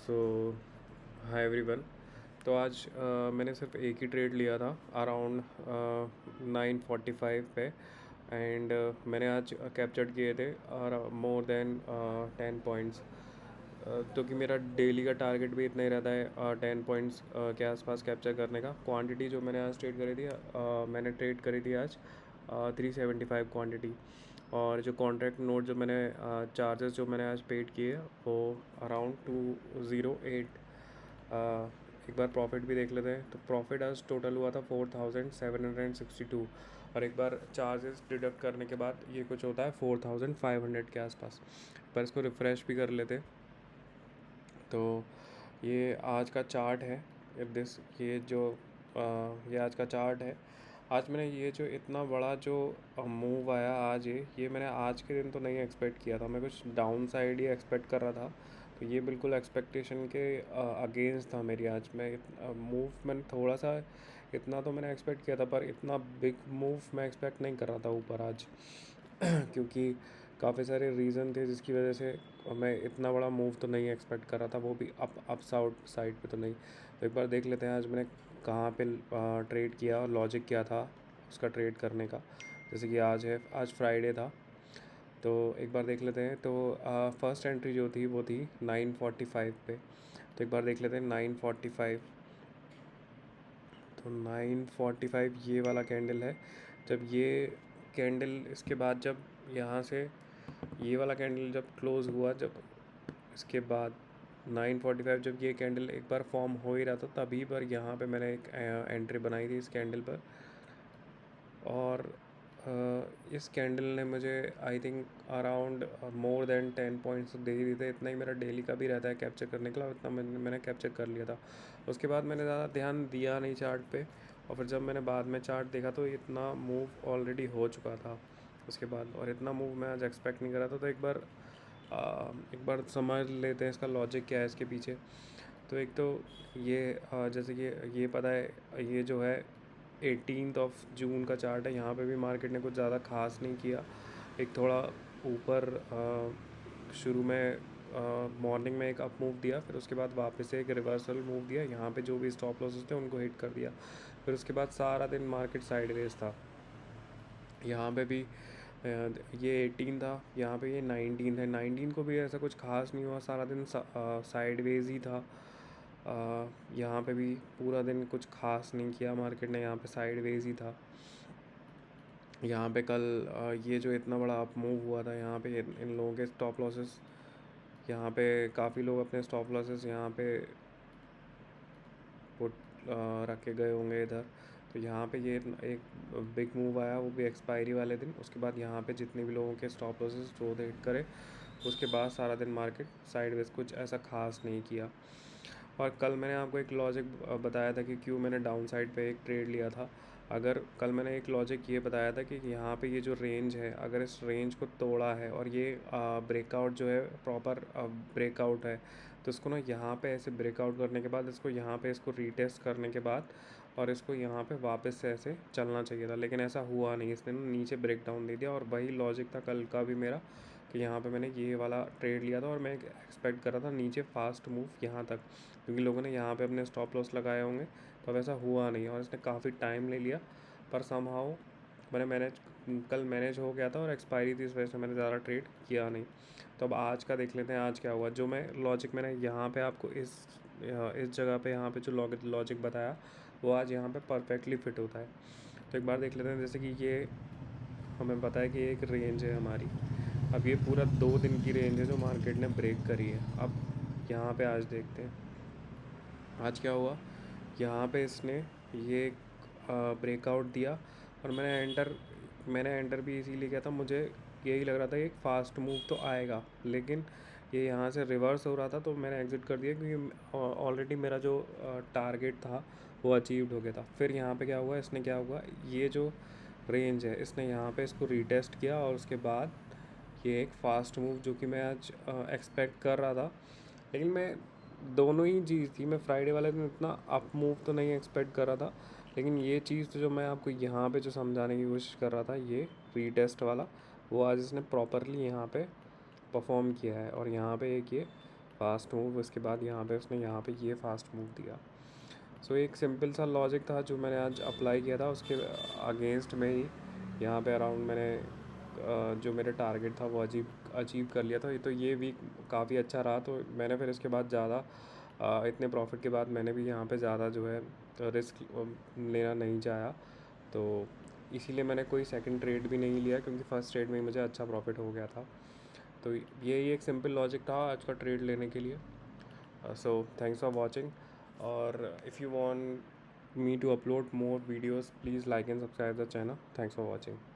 सो hi everyone. तो आज मैंने सिर्फ एक ही ट्रेड लिया था अराउंड 9:45 पे। एंड मैंने आज कैप्चर्ड किए थे और मोर देन 10 पॉइंट्स। तो कि मेरा डेली का टारगेट भी इतना ही रहता है 10 पॉइंट्स के आसपास कैप्चर करने का। क्वांटिटी जो मैंने आज ट्रेड करी थी मैंने ट्रेड करी थी आज 375 क्वांटिटी। और जो कॉन्ट्रैक्ट नोट जो मैंने चार्जेस जो मैंने आज पेड किए वो अराउंड 208। एक बार प्रॉफिट भी देख लेते हैं। तो प्रॉफिट आज टोटल हुआ था 4762। और एक बार चार्जेस डिडक्ट करने के बाद ये कुछ होता है 4500 के आसपास। पर इसको रिफ़्रेश भी कर लेते। तो ये आज का चार्ट है। ये जो ये आज का चार्ट है। आज मैंने ये जो इतना बड़ा जो मूव आया आज, ये मैंने आज के दिन तो नहीं एक्सपेक्ट किया था। मैं कुछ डाउन साइड ही एक्सपेक्ट कर रहा था। तो ये बिल्कुल एक्सपेक्टेशन के अगेंस्ट था मेरी। आज मैं मूव मैंने थोड़ा सा इतना तो मैंने एक्सपेक्ट किया था, पर इतना बिग मूव मैं एक्सपेक्ट नहीं कर रहा था ऊपर आज। क्योंकि काफ़ी सारे रीज़न थे जिसकी वजह से मैं इतना बड़ा मूव तो नहीं एक्सपेक्ट कर रहा था, वो भी अप साइड पे तो नहीं। तो एक बार देख लेते हैं आज मैंने कहाँ पे ट्रेड किया और लॉजिक क्या था उसका ट्रेड करने का। जैसे कि आज फ्राइडे था। तो एक बार देख लेते हैं। तो फर्स्ट एंट्री जो थी वो थी 9:45 पे। तो एक बार देख लेते हैं 9:45। तो 9:45 ये वाला कैंडल है। जब ये कैंडल इसके बाद जब यहाँ से ये वाला कैंडल जब क्लोज़ हुआ, जब इसके बाद 9:45 जब ये कैंडल एक बार फॉर्म हो ही रहा था, तभी पर यहाँ पे मैंने एक एंट्री बनाई थी इस कैंडल पर। और इस कैंडल ने मुझे I think around more than 10 points दे ही दिए थे। इतना ही मेरा डेली का भी रहता है कैप्चर करने के लिए, और इतना मैंने कैप्चर कर लिया था। उसके बाद मैंने ज़्यादा ध्यान दिया नहीं चार्ट पे। और फिर जब मैंने बाद में चार्ट देखा तो इतना मूव ऑलरेडी हो चुका था उसके बाद, और इतना मूव मैं आज एक्सपेक्ट नहीं कर रहा था। तो एक बार समझ लेते हैं इसका लॉजिक क्या है इसके पीछे। तो एक तो ये जैसे कि ये पता है, ये जो है 18 जून का चार्ट है। यहाँ पे भी मार्केट ने कुछ ज़्यादा खास नहीं किया। एक थोड़ा ऊपर शुरू में मॉर्निंग में एक अप मूव दिया, फिर उसके बाद वापस से एक रिवर्सल मूव दिया। यहाँ पे जो भी स्टॉप लॉसेस थे उनको हिट कर दिया। फिर उसके बाद सारा दिन मार्केट साइडवेज था। यहाँ पे भी ये 18 था, यहाँ पे ये 19 है। 19 को भी ऐसा कुछ खास नहीं हुआ, सारा दिन साइडवेज ही था। यहाँ पे भी पूरा दिन कुछ खास नहीं किया मार्केट ने, यहाँ पे साइडवेज ही था। यहाँ पे कल ये जो इतना बड़ा अप मूव हुआ था, यहाँ पे इन लोगों के स्टॉप लॉसेस, यहाँ पे काफ़ी लोग अपने स्टॉप लॉसेस यहाँ पे पुट रख के गए होंगे इधर। तो यहाँ पे ये एक बिग मूव आया, वो भी एक्सपायरी वाले दिन। उसके बाद यहाँ पे जितने भी लोगों के स्टॉप लॉसेस जो थे हिट करे, उसके बाद सारा दिन मार्केट साइडवेज, कुछ ऐसा खास नहीं किया। और कल मैंने आपको एक लॉजिक बताया था कि क्यों मैंने डाउन साइड पे एक ट्रेड लिया था। अगर कल मैंने एक लॉजिक ये बताया था कि यहाँ पे ये जो रेंज है, अगर इस रेंज को तोड़ा है और ये ब्रेकआउट जो है प्रॉपर ब्रेकआउट है, तो इसको ना यहाँ पे ऐसे ब्रेकआउट करने के बाद इसको यहाँ पे इसको रीटेस्ट करने के बाद और इसको यहाँ पे वापस से ऐसे चलना चाहिए था। लेकिन ऐसा हुआ नहीं, इसने ना नीचे ब्रेक डाउन दे दिया। और वही लॉजिक था कल का भी मेरा कि यहाँ पे मैंने ये वाला ट्रेड लिया था और मैं एक्सपेक्ट कर रहा था नीचे फास्ट मूव यहाँ तक, क्योंकि लोगों ने यहाँ पे अपने स्टॉप लॉस लगाए होंगे। तो वैसा हुआ नहीं और इसने काफ़ी टाइम ले लिया, पर समहाउ कल मैनेज हो गया था। और एक्सपायरी थी, इस वजह से मैंने ज़्यादा ट्रेड किया नहीं। तो अब आज का देख लेते हैं आज क्या हुआ। जो मैं लॉजिक मैंने यहाँ पे आपको इस जगह पे यहाँ पे जो लॉजिक बताया, वो आज यहाँ पे परफेक्टली फिट होता है। तो एक बार देख लेते हैं। जैसे कि ये हमें पता है कि एक रेंज है हमारी। अब ये पूरा 2 दिन की रेंज है जो मार्केट ने ब्रेक करी है। अब यहाँ पे आज देखते हैं आज क्या हुआ। यहाँ पे इसने ये ब्रेकआउट दिया और मैंने एंटर भी इसीलिए किया था। मुझे यही लग रहा था कि एक फ़ास्ट मूव तो आएगा, लेकिन ये यहाँ से रिवर्स हो रहा था तो मैंने एग्ज़िट कर दिया, क्योंकि ऑलरेडी मेरा जो टारगेट था वो अचीव्ड हो गया था। फिर यहाँ पे क्या हुआ, इसने क्या हुआ, ये जो रेंज है इसने यहाँ पे इसको रीटेस्ट किया और उसके बाद ये एक फ़ास्ट मूव जो कि मैं आज एक्सपेक्ट कर रहा था। लेकिन मैं दोनों ही चीज़ थी, मैं फ्राइडे वाले दिन इतना अप मूव तो नहीं एक्सपेक्ट कर रहा था। लेकिन ये चीज़ तो जो मैं आपको यहाँ पे जो समझाने की कोशिश कर रहा था, ये रीटेस्ट वाला, वो आज इसने प्रॉपरली यहाँ पे परफॉर्म किया है। और यहाँ पे एक ये फास्ट मूव, उसके बाद यहाँ पे उसने यहाँ पे ये फास्ट मूव दिया। सो एक सिंपल सा लॉजिक था जो मैंने आज अप्लाई किया था, उसके अगेंस्ट में ही यहाँ पे अराउंड मैंने जो मेरे टारगेट था वो अचीव कर लिया था। तो ये वीक काफ़ी अच्छा रहा, तो मैंने फिर इसके बाद ज़्यादा इतने प्रॉफिट के बाद मैंने भी यहाँ पे ज़्यादा जो है रिस्क लेना नहीं चाहा। तो इसीलिए मैंने कोई सेकंड ट्रेड भी नहीं लिया, क्योंकि फर्स्ट ट्रेड में ही मुझे अच्छा प्रॉफिट हो गया था। तो यही एक सिंपल लॉजिक था आज का ट्रेड लेने के लिए। So thanks for watching, or if you want me to upload more videos, please like and subscribe the channel. Thanks for watching.